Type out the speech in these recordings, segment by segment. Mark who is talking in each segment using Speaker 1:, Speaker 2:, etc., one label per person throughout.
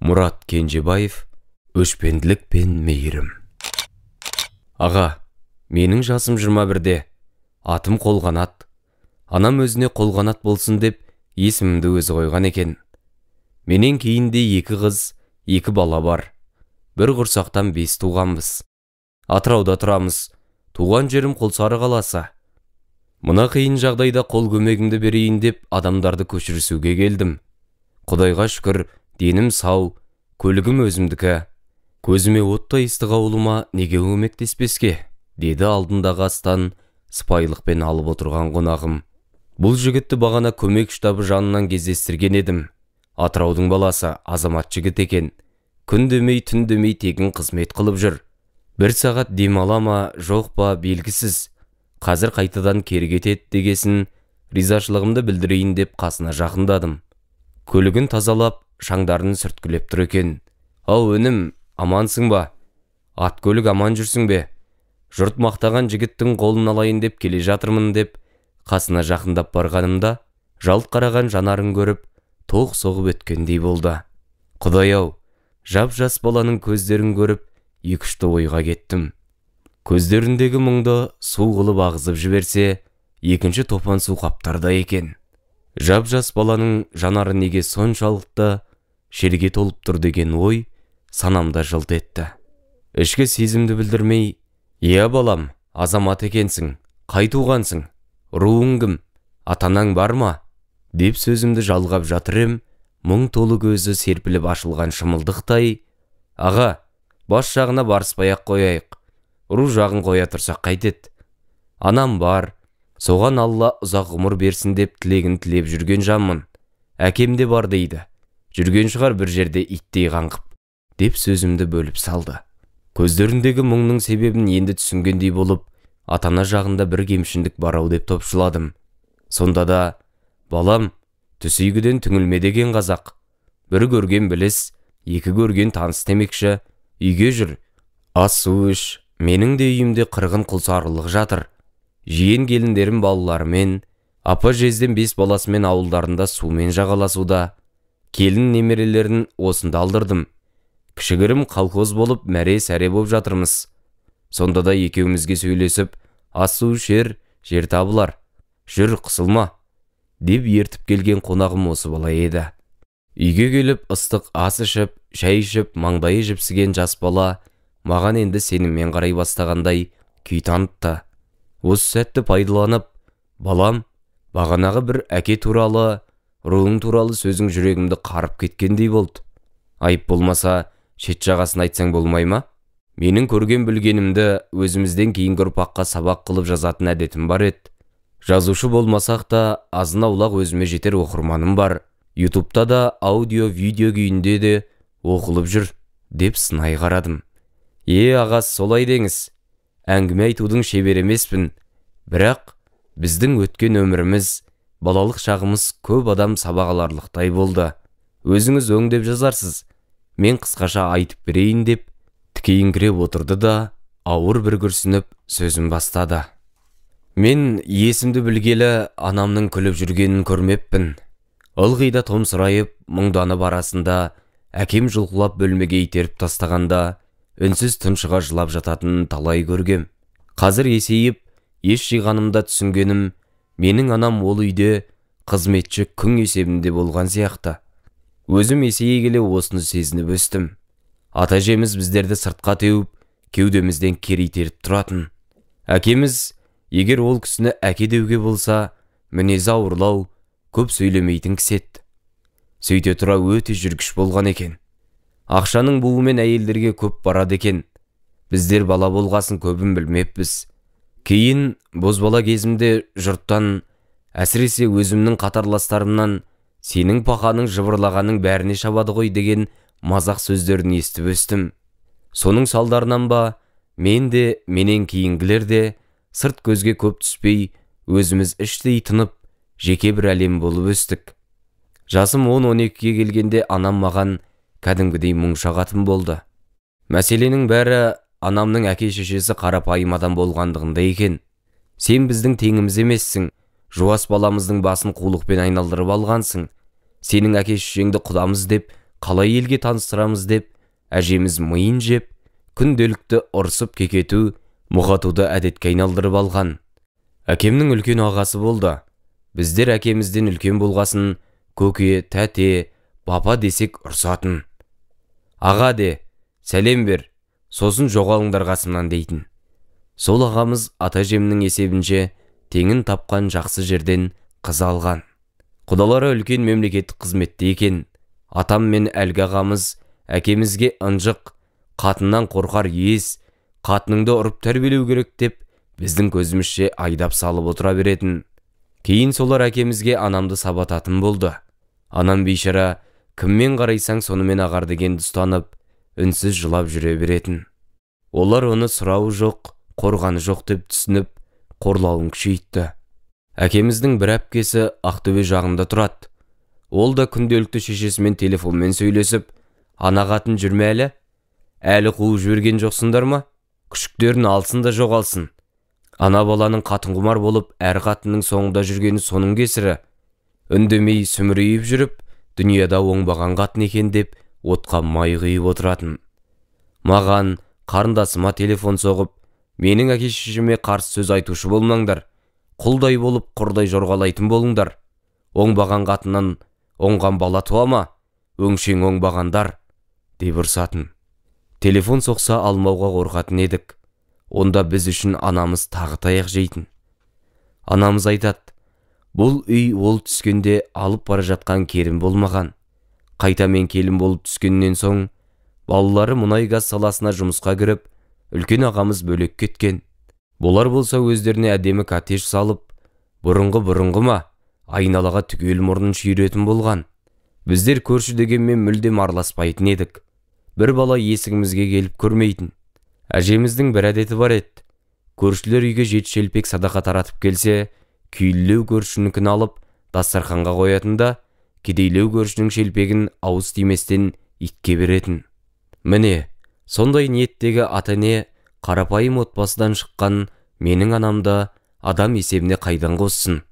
Speaker 1: Мұрат Кенжебаев, өшпенділік пен мейірім. Аға, менің жасым 21-де, атым Қолғанат. Анам өзіне Қолғанат болсын деп есімімді өзі қойған екен. Менен кейінде 2 қыз, 2 бала бар. Бір құрсақтан 5 туғанбыз. Атырауда тұрамыз. Туған жерім Қолсары қаласы. Мына қиын жағдайда қол көмегімді берейін деп адамдарды көшірісуге келдім. Құдайға шүкір, денім сау, көлігім өзімдікі. Көзіме оттай ыстық аулыма неге көмектеспеске, деді алдындағы астан сыпайылықпен алып отырған қонағым. Бұл жігітті бағана көмек штабы жанынан кездестірген едім. Атыраудың баласы, азамат жігіт екен. Күн демей, түн демей тегін қызмет қылып жүр. 1 сағат демала ма, жоқ па белгісіз. Қазір қайтадан кері кетеді дегесін, ризашылығымды білдірейін деп қасына жақындадым. Көлігін тазалап, шаңдарын сүрткілеп тұр екен. Ау өнім, амансың ба? Ат көлік аман жүрсің бе? Жұрт мақтаған жігіттің қолын алайын деп келе жатырмын деп, қасына жақындап барғанымда, жалт қараған жанарын көріп, тоқ соғып өткендей болды. Құдай-ау, жап-жас баланың көздерін көріп, 2-3 ойға кеттім. Көздеріндегі мұңды су қылып ағызып жіберсе, екінші топан су қаптарда екен. Жап-жас баланың жанары неге соншалықты шерге толып тұр деген ой санамда жылт етті. Ішкі сезімді білдірмей, «Иә балам, азамат екенсің, қай туғансың, руың кім, атанаң бар ма?» деп сөзімді жалғап жатыр ем, мұң толы көзі серпіліп ашылған шымылдықтай, «Аға, бас жағына барыспай-ақ қояйық, ру жағын қоя тұрсақ қайтеді. Анам бар, соған Алла ұзақ ғұмыр берсін деп тілегін тілеп жүрген жанмын. Әкем де бар дейді, жүрген шығар бір жерде иттей қаңқып», деп сөзімді бөліп салды. Көздеріндегі мұңның себебін енді түсінгендей болып, атана жағында бір кемшіндік барау деп топшыладым. Сонда да, «Балам, түсігіден түңілме деген қазақ. Бір көрген біліс, 2 көрген таныс демекші, үйге жүр. Ас су іш, менің де үйімде қырғын Құлсарылық жатыр. Жиен келіндерім балаларымен, апа жезден 5 баласымен ауылдарында сумен жағаласуда. Келін немерелерін осында алдырдым. Кішігірім қалқоз болып мәре-сәре боп жатырмыз. Сонда да екеумізге сөйлесіп, ас су ішер, жер табылар. Жүр, қысылма», деп ертіп келген қонағым осы бала еді. Үйге келіп ыстық ас ішіп, шай ішіп, маңдайы жіпсіген жас бала маған енді сеніммен қарай бастағандай күй танытты. Осы сәтті пайдаланып, «Балам, бағанағы бір әке туралы, руың туралы сөзің жүрегімді қарып кеткендей болды. Айып болмаса, шет жағасын айтсаң болмай ма? Менің көрген білгенімді өзімізден кейінгі ұрпаққа сабақ қылып жазатын әдетім бар еді. Жазушы болмасақ та, азын-аулақ өзіме жетер оқырманым бар. Ютубта да аудио-видео күйінде де оқылып жүр», деп сынай қарадым. «Ағас, солай деңіз. Әңгіме айтудың шебер емеспін. Бірақ біздің өткен өміріміз, балалық шағымыз көп адам сабақ аларлықтай болды. Өзіңіз өңдеп жазарсыз. Мен қысқаша айтып берейін» деп тікейіңкіреп отырды да, ауыр бір күрсініп сөзін бастады. «Мен есімді білгелі анамның күліп жүргенін көрмеппін. Ылғи да томсырайып, мұңданып арасында әкем жұлқылап бөлмеге итеріп тастағанда, үнсіз тұншыға жылап жататын талай көргем. Қазір есейіп, еш жиғанымда түсінгенім, менің анам ол үйде қызметші күң есебінде болған сияқты. Өзім есейе келе осыны сезініп өстім. Ата-әжеміз біздерді сыртқа теуіп, кеудемізден кері итеріп тұратын. Әкеміз, егер ол кісіні әке деуге болса, мінезі ауырлау, көп сөйлемейтін кісі еді. Сөйте тұра өте жүргіш болған екен. Ақшаның буымен әйелдерге көп барады екен. Біздер бала болғасын көбін білмеппіз. Кейін бозбала кезімде жұрттан, әсіресе өзімнің қатарластарымнан, сенің пақаның жыбырлағаның бәріне шабады ғой деген мазақ сөздерін естіп өстім. Соның салдарынан ба, мен де, менен кейінгілер де сырт көзге көп түспей, өзіміз іштей тынып, жеке бір әлем болып өстік. Жасым 10-12-ге келгенде анам маған кәдімгідей мұң шағатын болды. Мәселенің бәрі анамның әке-шешесі қарапайым адам болғандығында екен. Сен біздің теңіміз емессің, жуас баламыздың басын қулықпен айналдырып алғансың. Сенің әке-шешеңді құдамыз деп қалай елге таныстырамыз деп, әжеміз миын жеп, күнделікті ұрсып кекету, мұғатуды әдетке айналдырып алған. Әкемнің үлкен ағасы болды. Біздер әкемізден үлкен болғасын, көке, тәте, бапа десек ұрсатын. Аға де, сәлем бер, сосын жоғалыңдар қасымнан дейтін. Сол ағамыз ата-әжемнің есебінше теңін тапқан жақсы жерден қыз алған. Құдалары үлкен мемлекеттік қызметте екен. Атам мен әлгі ағамыз әкемізге ынжық, қатыннан қорқар ес, қатыныңды ұрып тәрбиелеу керек деп, біздің көзімізше айдап салып отыра беретін. Кейін солар әкемізге анамды сабататын болды. Анам бейшара, кіммен қарайсаң сонымен ағар дегенді ұстанып, үнсіз жылап жүре беретін. Олар оны сұрауы жоқ, қорғаны жоқ деп түсініп, қорлауын күшейтті. Әкеміздің бір әпкесі Ақтөбе жағында тұрады. Ол да күнделікті шешесімен телефонмен сөйлесіп, ана қатын жүрме әлі? Әлі қуып жіберген жоқсыңдар ма? Күшіктерін алсын да жоғалсын. Ана баланың қатын құмар болып, әр қатынның соңында жүргені соның кесірі. Үндемей сүмірейіп жүріп, дүнияда оңбаған қатын екен деп, отқа май құйып отыратын. Маған, қарындасыма телефон соғып, менің әке-шешеме қарсы сөз айтушы болмаңдар. Құлдай болып, құрдай жорғалайтын болыңдар. Оңбаған қатыннан оңған бала туа ма? Өңшең оңбағандар, деп ұрсатын. Телефон соқса алмауға қорқатын едік. Онда біз үшін анамыз тағы таяқ жейтін. Анамыз айтады, бұл үй ол түскенде алып бара жатқан керім болмаған. Қайтамен келін болып түскеннен соң, балалары мұнай газ саласына жұмысқа кіріп, үлкен ағамыз бөлек кеткен. Болар болса өздеріне әдемі коттедж салып, бұрынғы ма, айналаға түгел мұрнын шүйретін болған. Біздер көрші дегенмен мүлдем араласпайтын едік. Бір бала есігімізге келіп көрмейтін. Әжеміздің бір әдеті бар еді. Көршілер үйге 7 шелпек садақа таратып келсе, күйлілеу көршінікін алып, дастарханға қоятында, кедейлеу көршінің шелпегін ауыз тиместен итке беретін. Міне, сондай ниеттегі ата-ане қарапайым отбасыдан шыққан менің анамда адам есебіне қайдан қоссын.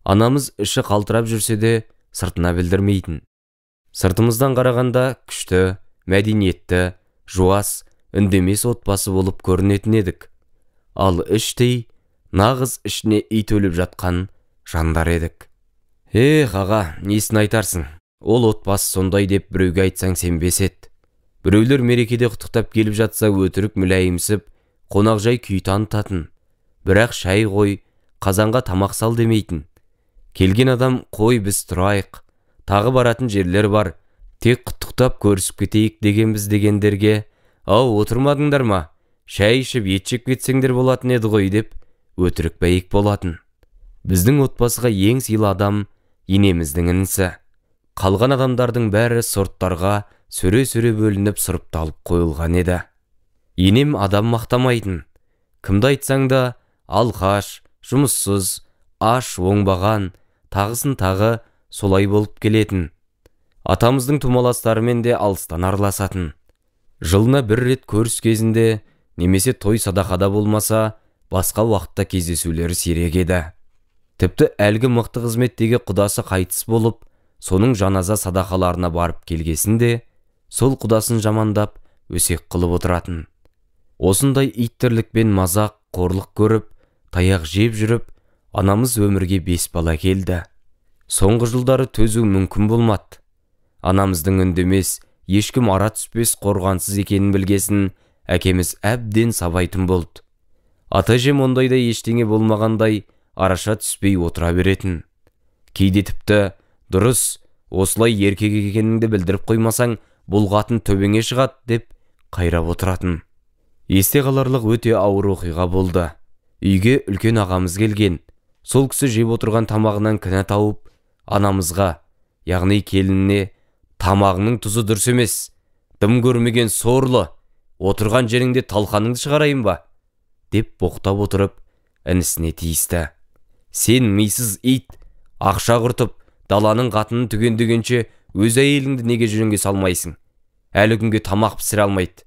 Speaker 1: Анамыз іші қалтырап жүрсе де сыртына білдірмейтін. Сыртымыздан қарағанда күшті, мәдениетті, жуас, үндемес отбасы болып көрінетін едік. Ал іштей, нағыз ішіне ит өліп жатқан жандар едік. Аға, несін айтарсың? Ол отбасы сондай деп біреуге айтсаң сенбес еді. Біреулер мерекеде құттықтап келіп жатса өтірік мүләйімсіп, қонақжай күй танытатын. Бірақ шай қой, қазанға тамақ сал демейтін. Келген адам қой біз тұрайық, тағы баратын жерлер бар, тек құттықтап көрісіп кетейік дегенбіз дегендерге, ау отырмадыңдар ма, шай ішіп ет жеп кетсеңдер болатын еді ғой деп өтірік бәйек болатын. Біздің отбасыға ең сыйлы адам енеміздің інісі. Қалған адамдардың бәрі сорттарға сөре-сөре бөлініп сұрыпталып қойылған еді. Енем адам мақтамайтын. Кімді айтсаң да алқаш, жұмыссыз, аш, оңбаған, тағысын тағы солай болып келетін. Атамыздың тумаластарымен де алыстан араласатын. Жылына бір рет көріс кезінде, немесе той садақада болмаса, басқа уақытта кездесулері сирек еді. Тіпті әлгі мықты қызметтегі құдасы қайтыс болып, соның жаназа садақаларына барып келгесінде, сол құдасын жамандап, өсек қылып отыратын. Осындай иттірлікпен мазақ, қорлық көріп, таяқ жеп жүріп, анамыз өмірге 5 бала келді. Соңғы жылдары төзу мүмкін болмады. Анамыздың үндемес, ешкім ара түспес қорғансыз екенін білгесін, әкеміз әбден сабайтын болды. Ата-әжем ондайда ештеңе болмағандай, араша түспей отыра беретін. Кейде тіпті, дұрыс, осылай еркек екеніңді білдіріп қоймасаң, бұл қатын төбеңе шығады деп қайрап отыратын. Есте қаларлық өте ауыр оқиға болды. Үйге үлкен ағамыз келген. Сол кісі жеп отырған тамағынан кінә тауып, анамызға, яғни келініне, тамағының тұзы дұрыс емес, дым көрмеген сорлы, отырған жеріңде талқаныңды шығарайын ба? Деп боқтап отырып, інісіне тиісті. Сен мисыз ит, ақша құртып, даланың қатынын түгендегенше өз әйеліңді неге жөнге салмайсың? Әлі күнге тамақ пісіре алмайды.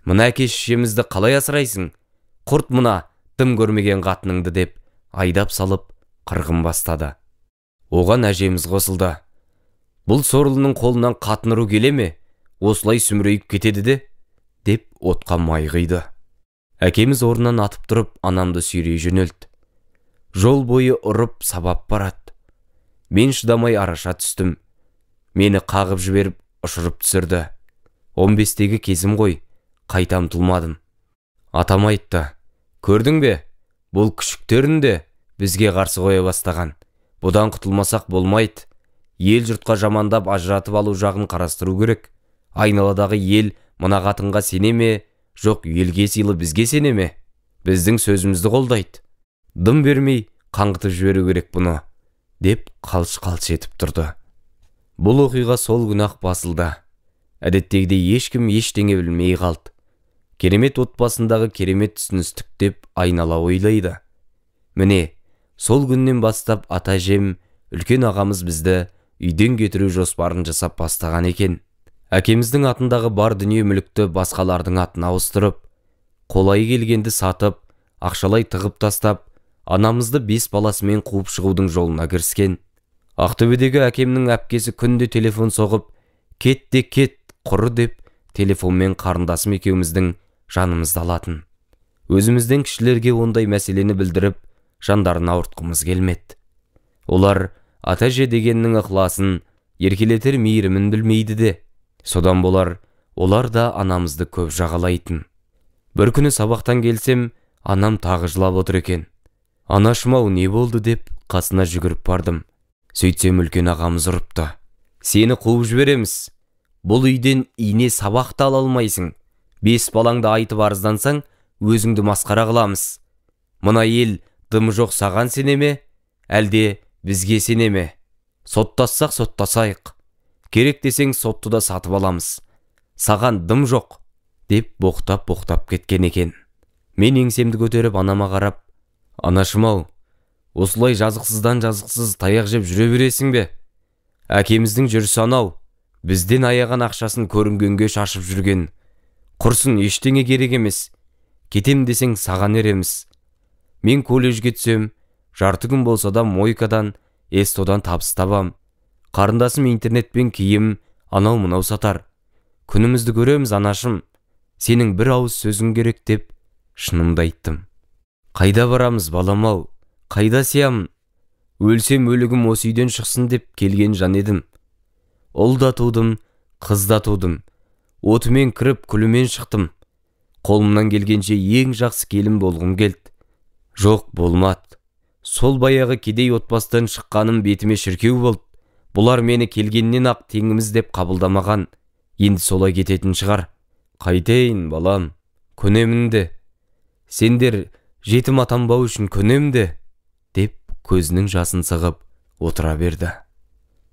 Speaker 1: Мына әке-шешемізді қалай асырайсың? Құрт мына дым көрмеген қатыныңды деп айдап салып қырғын бастады. Оған әжеміз қосылды. Бұл сорлының қолынан қатын ұру келе ме? Осылай сүмірейіп кетеді де, деп отқа май құйды. Әкеміз орнынан атып тұрып, анамды сүйрей жөнелді. Жол бойы ұрып сабап барады. Мен шыдамай араша түстім. Мені қағып жіберіп, ұшырып түсірді. 15-тегі кезім ғой, қайта ұмтылмадым. Атам айтты: көрдің бе, бұл күшіктерін де бізге қарсы қоя бастаған. Бұдан құтылмасақ болмайды. Ел жұртқа жамандап ажыратып алу жағын қарастыру керек. Айналадағы ел мына қатынға сене ме, жоқ елге сыйлы бізге сене ме? Біздің сөзімізді қолдайды. Дым бермей қаңғытып жіберу керек бұны, деп қалш-қалш етіп тұрды. Бұл оқиға сол күні-ақ басылды. Әдеттегідей ешкім ештеңе білмей қалды. Керемет отбасындағы керемет түсіністік деп айнала ойлайды. Міне, сол күннен бастап ата-әжем, үлкен ағамыз бізді үйден кетіру жоспарын жасап бастаған екен. Әкеміздің атындағы бар дүние мүлікті басқалардың атына ауыстырып, қолайы келгенді сатып, ақшалай тығып тастап, анамызды 5 баласымен қуып шығудың жолына кіріскен. Ақтөбедегі әкемнің әпкесі күнде телефон соғып, кет те кет, құры деп, телефонмен қарындасым екеуміздің жанымызды алатын. Өзімізден кішілерге ондай мәселені білдіріп, жандарын ауыртқымыз келмеді. Олар ата-әже дегеннің ықыласын, еркелетер мейірімін білмейді де. Содан болар, олар да анамызды көп жағалайтын. Бір күні сабақтан келсем, анам тағы жылап отыр екен. Анашым-ау, не болды деп қасына жүгіріп бардым. Сөйтсем үлкен ағамыз ұрыпты: сені қуып жібереміз. Бұл үйден ине сабақты ала алмайсың. 5 балаңды айтып арыздансаң, өзіңді масқара қыламыз. Мына ел дымы жоқ саған сене ме, әлде бізге сене ме? Соттассақ соттасайық. Керек десең сотты да сатып аламыз. Саған дым жоқ, деп боқтап кеткен екен. Мен еңсемді көтеріп анама қарап: анашым-ау, осылай жазықсыздан жазықсыз таяқ жеп жүре бересің бе? Әкеміздің жүрісі анау, бізден аяған ақшасын көрінгенге шашып жүрген. Құрсын, ештеңе керек емес. Кетем десең саған ереміз. Мен колледжге түсем, жарты күн болса да мойкадан, эстодан табыс табам. Қарындасым интернетпен киім, анау-мынау сатар. Күнімізді көреміз, анашым. Сенің бір ауыз сөзің керек, деп шынымды айттым. Қайда барамыз, балам-ау? Қайда сиямын? Өлсем өлігім осы үйден шықсын деп келген жан едім. Ұл да тудым, қыз да тудым. Отымен кіріп, күлімен шықтым. Қолымнан келгенше ең жақсы келін болғым келді. Жоқ, болмады. Сол баяғы кедей отбасыдан шыққаным бетіме шіркеу болды. Бұлар мені келгеннен ақ теңіміз деп қабылдамаған. Енді солай кететін шығар. Қайтейін, балам, көнемін де. Сендер жетім атанбау үшін көнем де, деп көзінің жасын сығып отыра берді.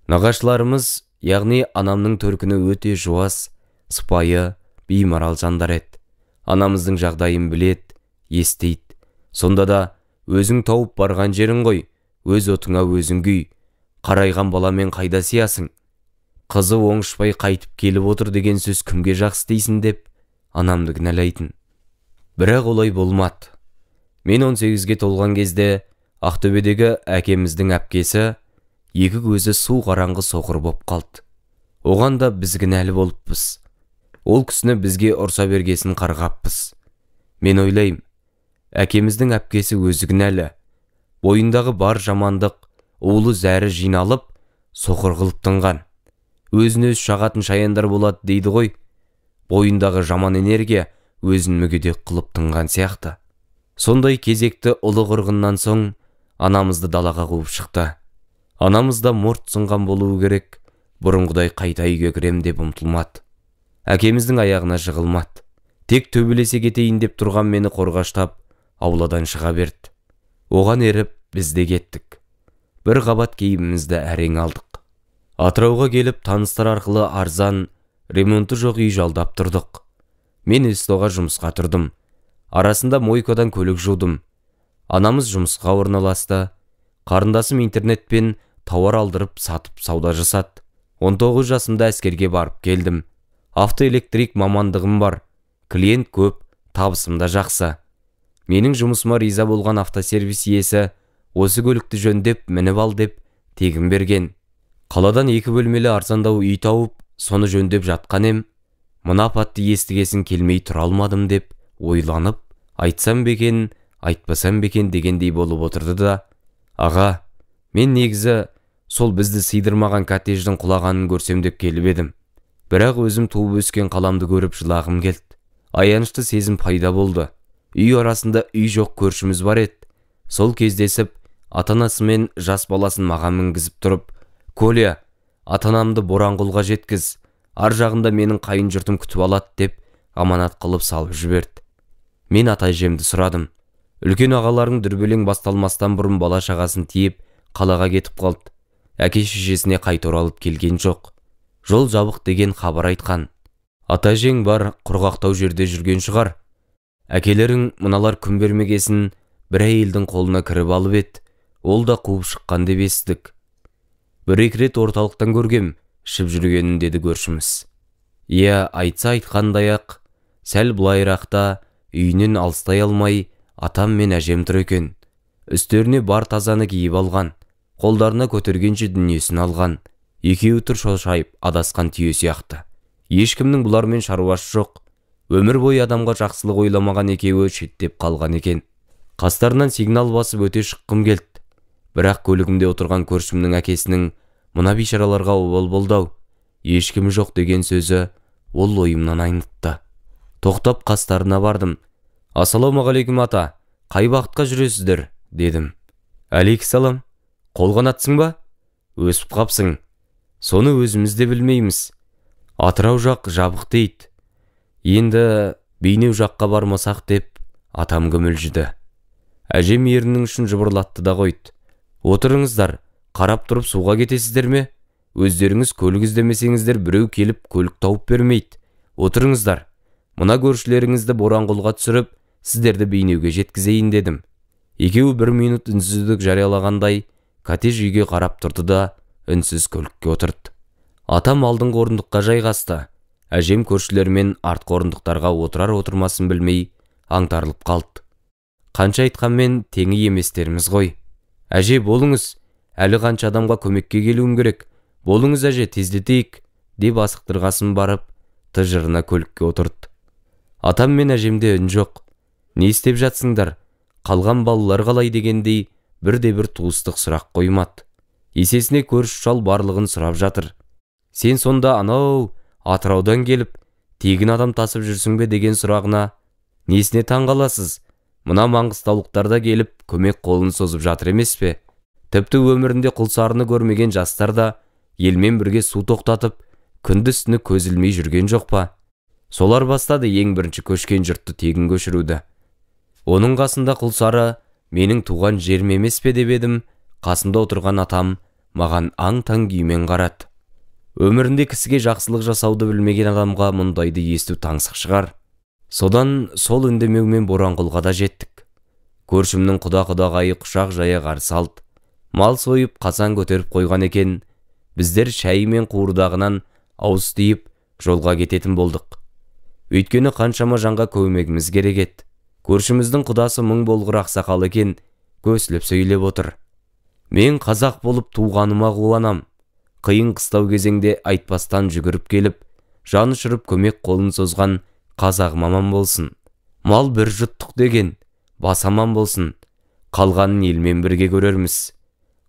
Speaker 1: Нағашыларымыз, яғни анамның төркіні өте жуас, сыпайы, беймарал жандар еді. Анамыздың жағдайын білет, естейді. Сонда да өзің тауып барған жерің ғой, өз отыңа өзің күй. Қарайған баламен қайда сиясың? Қызы оңышпай қайтып келіп отыр деген сөз кімге жақсы дейсің, деп анамды кінәлайтын. Бірақ олай болмады. Мен 18-ге толған кезде Ақтөбедегі әкеміздің әпкесі екі көзі су қараңғы соқыр боп қалды. Оған да біз кінәлі болыппыз. Ол кісіні бізге ұрса бергесін қарғаппыз. Мен ойлайым, әкеміздің әпкесі өзі кінәлі. Бойындағы бар жамандық, улы зәрі жиналып, соқыр қылып тынған. Өзін-өз шағатын шаяндар болады дейді ғой. Бойындағы жаман энергия өзін мүгедек қылып тынған сияқты. Сондай кезекті ұлы қырғыннан соң анамызды далаға қуып шықты. Анамыз да мұрт сынған болуы керек, бұрынғыдай қайта үйге кірем деп ұмтылмады. Әкеміздің аяғына жығылмады. Тек төбелесе кетейін деп тұрған мені қорғаштап, ауладан шыға берді. Оған еріп біз де кеттік. Бір қабат киімімізді әрең алдық. Атырауға келіп таныстар арқылы арзан, ремонты жоқ үй жалдап тұрдық. Мен эстоға жұмысқа тұрдым. Арасында мойкадан көлік жудым. Анамыз жұмысқа орналасты. Қарындасым интернетпен тауар алдырып сатып сауда жасады. 19 жасымда әскерге барып келдім. Автоэлектрик мамандығым бар. Клиент көп, табысым да жақсы. Менің жұмысыма риза болған автосервис иесі осы көлікті жөндеп мініп ал деп тегін берген. Қаладан 2 бөлмелі арзандау үй тауып, соны жөндеп жатқан ем, мына апатты естігесін келмей тұра алмадым деп ойланып, айтсам бекен, айтпасам бекен дегендей болып отырды да, аға, мен негізі сол бізді сыйдырмаған коттедждің құлағанын көрсем деп келіп едім. Бірақ өзім туып өскен қаламды көріп жылағым келді. Аянышты сезім пайда болды. Үй арасында үй жоқ көршіміз бар еді. Сол кездесіп, ата-анасымен жас баласын маған мінгізіп тұрып, «Коля, ата-анамды Боранқұлға жеткіз, ар жағында менің қайын жұртым күтіп алады» деп аманат қылып салып жіберді. Мен ата-әжемді сұрадым. Үлкен ағаларың дүрбелең басталмастан бұрын бала шағасын тиіп, қалаға кетіп қалды. Әке-шешесіне қайта оралып келген жоқ. Жол жабық деген хабар айтқан. Ата-әжең бар, құрғақтау жерде жүрген шығар. Әкелерің мыналар күн бермегесін бір әйелдің қолына кіріп алып еді. Ол да қуып шыққан деп естідік. Бір-екі рет орталықтан көргем, ішіп жүргенін деді көршіміз. Иә, айтса айтқандай-ақ, сәл былайырақта үйінен алыстай алмай, атам мен әжем тұр екен. Үстеріне бар тазаны киіп алған, қолдарына көтергенше дүниесін алған. Екеуі тұр шошайып адасқан түйе сияқты. Ешкімнің бұлармен шаруасы жоқ. Өмір бойы адамға жақсылық ойламаған екеуі шеттеп қалған екен. Қастарынан сигнал басып өте шыққым келді. Бірақ көлігімде отырған көршімнің әкесінің мына бейшараларға обал болды-ау, ешкімі жоқ деген сөзі ол ойымнан айнытты. Тоқтап қастарына бардым. «Ассалаумағалейкум ата, қай бақытқа жүресіздер?» дедім. «Әлейкісалам, қол қанатсың ба? Өсіп қапсың. Соны өзіміз де білмейміз. Атырау жақ жабық дейді. Енді Бейнеу жаққа бармасақ» деп атам күмілжіді. Әжем ерінің үшін жыбырлатты да қойды. «Отырыңыздар, қарап тұрып суға кетесіздер ме? Өздеріңіз көлік іздемесеңіздер біреу келіп көлік тауып бермейді. Отырыңыздар, мына көршілеріңізді Боранқұлға түсіріп, сіздерді Бейнеуге жеткізейін» дедім. Екеуі 1 минут үнсіздік жариялағандай коттедж үйге қарап тұрды да үнсіз көлікке отырды. Атам алдыңғы орындыққа жайғасты. Әжем көршілермен артқы орындықтарға отырар-отырмасын білмей аңтарылып қалды. Қанша айтқанмен теңі еместеріміз ғой. «Әже, болыңыз, әлі қанша адамға көмекке келуім керек. Болыңыз әже, тездетейік» деп асықтырғасын барып, тыжырына көлікке отырды. Атам мен әжемде үн жоқ. «Не істеп жатсыңдар? Қалған балалар қалай?» дегендей бірде-бір туыстық сұрақ қоймады. Есесіне көрші шал барлығын сұрап жатыр. «Сен сонда анау Атыраудан келіп, тегін адам тасып жүрсің бе?» деген сұрағына «Несіне таңғаласыз? Мына маңғыстаулықтарда келіп көмек қолын созып жатыр емес пе? Тіпті өмірінде құлсарыны көрмеген жастар да елмен бірге су тоқтатып, күндіз-түні көз ілмей жүрген жоқ па? Солар бастады ең бірінші көшкен жұртты тегін көшіруді. Оның қасында құлсары менің туған жерім емес пе?» деп едім. Қасында отырған атам маған аң-таң күймен қарады. Өмірінде кісіге жақсылық жасауды білмеген адамға мұндайды есту таңсық шығар. Содан сол үндемеумен Боранқұлға да жеттік. Көршімнің құда-құдағайы құшақ жая қарсы алды. Мал сойып қазан көтеріп қойған екен. Біздер шәйі мен қуырдағынан ауыз тиіп жолға кететін болдық. Өйткені қаншама жанға көмегіміз керек еді. Көршіміздің құдасы мың болғыр ақсақал екен, көсіліп сөйлеп отыр. «Мен қазақ болып туғаныма қуанам. Қиын қыстау кезеңде айтпастан жүгіріп келіп, жаны ұшырып көмек қолын созған қазағым аман болсын. Мал бір жұттық деген, бас аман болсын. Қалғанын елмен бірге көрерміз.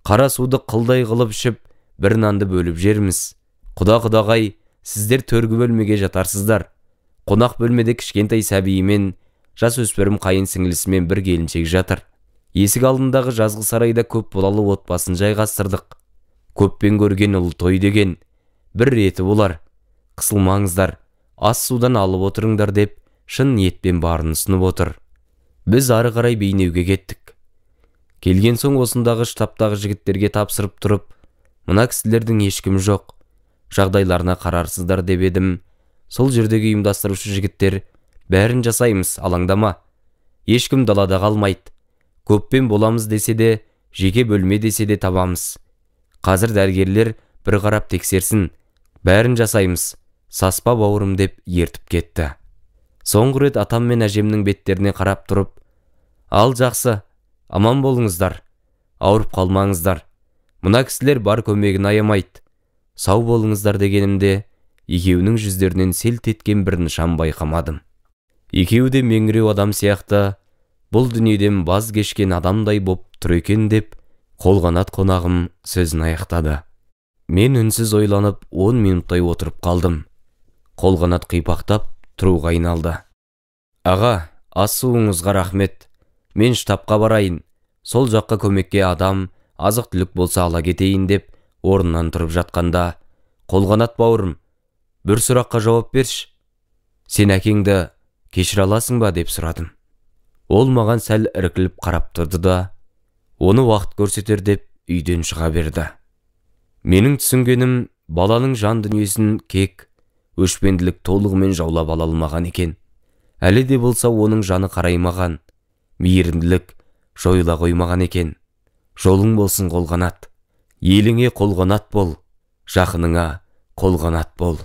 Speaker 1: Қара суды қылдай қылып ішіп, бір нанды бөліп жерміз. Құда-құдағай, сіздер төргі бөлмеге жатарсыздар. Қонақ бөлмеде кішкентай сәбиімен, жас өспірім қайын сіңілісімен бір келіншек жатыр. Есік алдындағы жазғы сарайда көп болалы отбасын жайғастырдық. Көппен көрген ұлы той деген бір реті болар. Қысылмаңыздар, ас судан алып отырыңдар» деп шын ниетпен барын ұсынып отыр. Біз ары қарай Бейнеуге кеттік. Келген соң осындағы штабтағы жігіттерге тапсырып тұрып, «Мына кісілердің ешкімі жоқ, жағдайларына қарарсыздар» деп едім. Сол жердегі ұйымдастырушы жігіттер «Бәрін жасаймыз, алаңдама. Ешкім далада қалмайды. Көппен боламыз десе де, жеке бөлме десе де табамыз. Қазір дәрігерлер бір қарап тексерсін. Бәрін жасаймыз, саспа бауырым» деп ертіп кетті. Соңғы рет атам мен әжемнің беттеріне қарап тұрып, «Ал жақсы, аман болыңыздар, ауырып қалмаңыздар. Мына кісілер бар көмегін аямайды. сау болыңыздар дегенімде, екеуінің жүздерінен селт еткен бір нышан байқамадым. Екеуі де меңіреу адам сияқты, бұл дүниеден баз кешкен адамдай боп тұр екен деп, қолғанат қонағым сөзін аяқтады. Мен үнсіз ойланып 10 минуттай отырып қалдым. Қолғанат қипақтап тұруға айналды. Аға, ас суыңызға рахмет. Мен штабқа барайын. Сол жаққа көмекке адам, азық түлік болса ала кетейін деп, орнынан тұрып жатқанда, Қолғанат бауырым, бір сұраққа жауап берші. Сен әкеңді кешіре аласың ба деп сұрадым. Ол маған сәл іркіліп қарап тұрды да, оны уақыт көрсетер деп үйден шыға берді. Менің түсінгенім, баланың жан дүниесін кек, өшпенділік толығымен жаулап ала алмаған екен. Әлі де болса оның жаны қараймаған, мейірімділік жойыла қоймаған екен. Жолың болсын Қолғанат, еліңе қолғанат бол, жақыныңа қолғанат бол.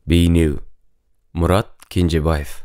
Speaker 1: Бейнеу: Мұрат Кенжебаев.